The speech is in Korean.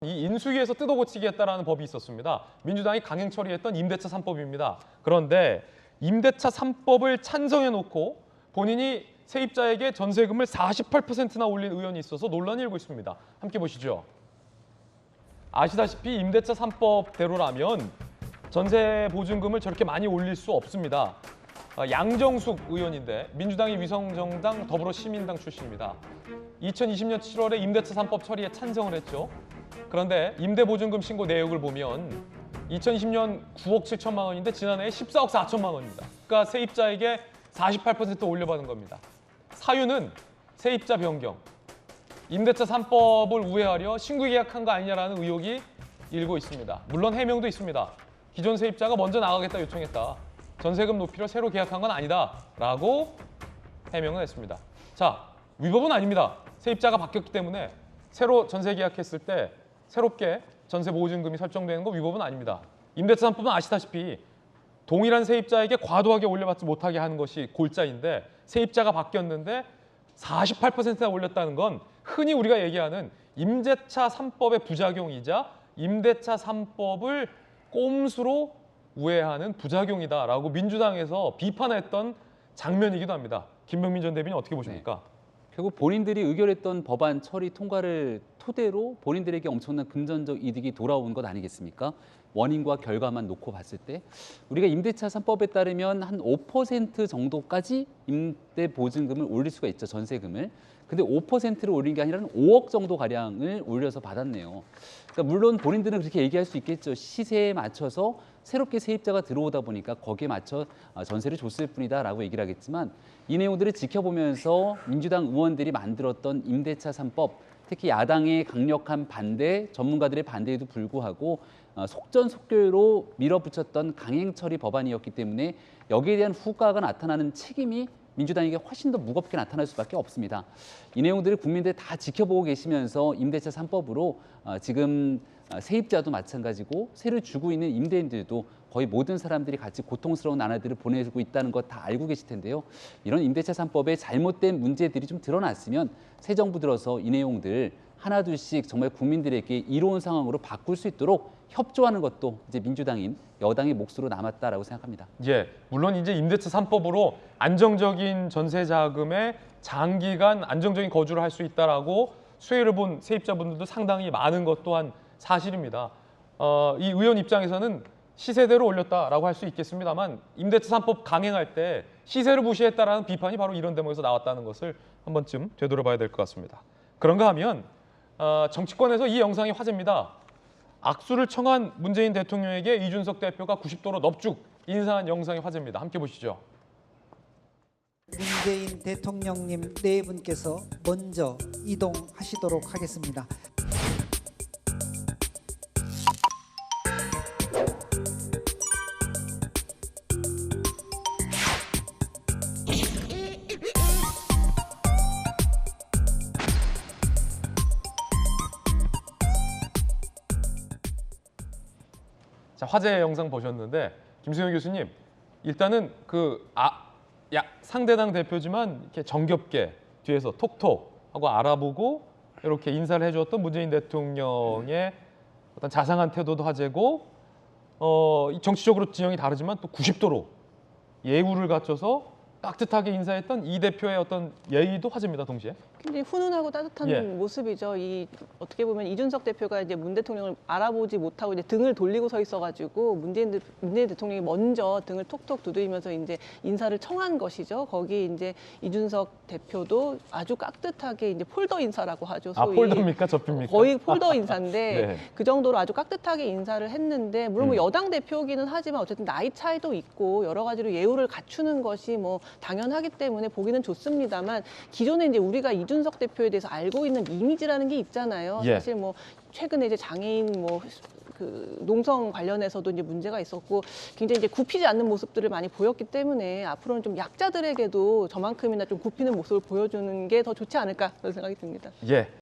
이 인수위에서 뜯어고치겠다라는 법이 있었습니다. 민주당이 강행 처리했던 임대차 3법입니다. 그런데 임대차 3법을 찬성해놓고 본인이 세입자에게 전세금을 48%나 올린 의원이 있어서 논란이 일고 있습니다. 함께 보시죠. 아시다시피 임대차 3법대로라면 전세 보증금을 저렇게 많이 올릴 수 없습니다. 양정숙 의원인데 민주당이 위성정당 더불어시민당 출신입니다. 2020년 7월에 임대차 3법 처리에 찬성을 했죠. 그런데 임대보증금 신고 내역을 보면 2020년 9억 7천만 원인데 지난해에 14억 4천만 원입니다. 그러니까 세입자에게 48% 올려받은 겁니다. 사유는 세입자 변경, 임대차 3법을 우회하려 신규 계약한 거 아니냐라는 의혹이 일고 있습니다. 물론 해명도 있습니다. 기존 세입자가 먼저 나가겠다 요청했다. 전세금 높이로 새로 계약한 건 아니다라고 해명을 했습니다. 자, 위법은 아닙니다. 세입자가 바뀌었기 때문에 새로 전세 계약했을 때 새롭게 전세 보증금이 설정되는 거 위법은 아닙니다. 임대차 3법은 아시다시피 동일한 세입자에게 과도하게 올려받지 못하게 하는 것이 골자인데 세입자가 바뀌었는데 48%나 올렸다는 건 흔히 우리가 얘기하는 임대차 3법의 부작용이자 임대차 3법을 꼼수로 우회하는 부작용이다라고 민주당에서 비판했던 장면이기도 합니다. 김병민 전 대변인 어떻게 보십니까? 결국 본인들이 의결했던 법안 처리 통과를 토대로 본인들에게 엄청난 금전적 이득이 돌아온 것 아니겠습니까? 원인과 결과만 놓고 봤을 때 우리가 임대차 3법에 따르면 한 5% 정도까지 임대 보증금을 올릴 수가 있죠, 전세금을. 근데 5%를 올린 게 아니라 5억 정도 가량을 올려서 받았네요. 그러니까 물론 본인들은 그렇게 얘기할 수 있겠죠. 시세에 맞춰서 새롭게 세입자가 들어오다 보니까 거기에 맞춰 전세를 줬을 뿐이다라고 얘기를 하겠지만 이 내용들을 지켜보면서 민주당 의원들이 만들었던 임대차 3법, 특히 야당의 강력한 반대, 전문가들의 반대에도 불구하고 속전속결로 밀어붙였던 강행 처리 법안이었기 때문에 여기에 대한 후과가 나타나는 책임이 민주당에게 훨씬 더 무겁게 나타날 수밖에 없습니다. 이 내용들을 국민들 다 지켜보고 계시면서 임대차 3법으로 지금 세입자도 마찬가지고 세를 주고 있는 임대인들도 거의 모든 사람들이 같이 고통스러운 나날들을 보내고 있다는 것 다 알고 계실 텐데요. 이런 임대차 3법의 잘못된 문제들이 좀 드러났으면 새 정부 들어서 이 내용들 하나둘씩 정말 국민들에게 이로운 상황으로 바꿀 수 있도록 협조하는 것도 이제 민주당인 여당의 몫으로 남았다라고 생각합니다. 예, 물론 이제 임대차 3법으로 안정적인 전세 자금에 장기간 안정적인 거주를 할 수 있다라고 수혜를 본 세입자분들도 상당히 많은 것 또한 사실입니다. 이 의원 입장에서는 시세대로 올렸다라고 할 수 있겠습니다만 임대차 3법 강행할 때 시세를 무시했다라는 비판이 바로 이런 대목에서 나왔다는 것을 한 번쯤 되돌아봐야 될 것 같습니다. 그런가 하면 정치권에서 이 영상이 화제입니다. 악수를 청한 문재인 대통령에게 이준석 대표가 90도로 넙죽 인사한 영상이 화제입니다. 함께 보시죠. 문재인 대통령님 네 분께서 먼저 이동하시도록 하겠습니다. 자, 화제 영상 보셨는데 김수영 교수님, 일단은 상대당 대표지만 이렇게 정겹게 뒤에서 톡톡 하고 알아보고 이렇게 인사를 해주었던 문재인 대통령의 어떤 자상한 태도도 화제고, 정치적으로 진영이 다르지만 또 90도로 예우를 갖춰서 깍듯하게 인사했던 이 대표의 어떤 예의도 화제입니다, 동시에. 굉장히 훈훈하고 따뜻한 예. 모습이죠. 어떻게 보면 이준석 대표가 이제 문 대통령을 알아보지 못하고 이제 등을 돌리고 서 있어가지고 문재인 대통령이 먼저 등을 톡톡 두드리면서 이제 인사를 청한 것이죠. 거기 이제 이준석 대표도 아주 깍듯하게 이제 폴더 인사라고 하죠. 소위. 폴더입니까, 접힙니까? 거의 폴더 인사인데 네. 그 정도로 아주 깍듯하게 인사를 했는데 물론 뭐 여당 대표기는 하지만 어쨌든 나이 차이도 있고 여러 가지로 예우를 갖추는 것이 뭐 당연하기 때문에 보기는 좋습니다만 기존에 이제 우리가 이준석 대표에 대해서 알고 있는 이미지라는 게 있잖아요. 예. 사실 뭐 최근에 이제 장애인 농성 관련해서도 이제 문제가 있었고 굉장히 이제 굽히지 않는 모습들을 많이 보였기 때문에 앞으로는 좀 약자들에게도 저만큼이나 좀 굽히는 모습을 보여주는 게 더 좋지 않을까 그런 생각이 듭니다. 예.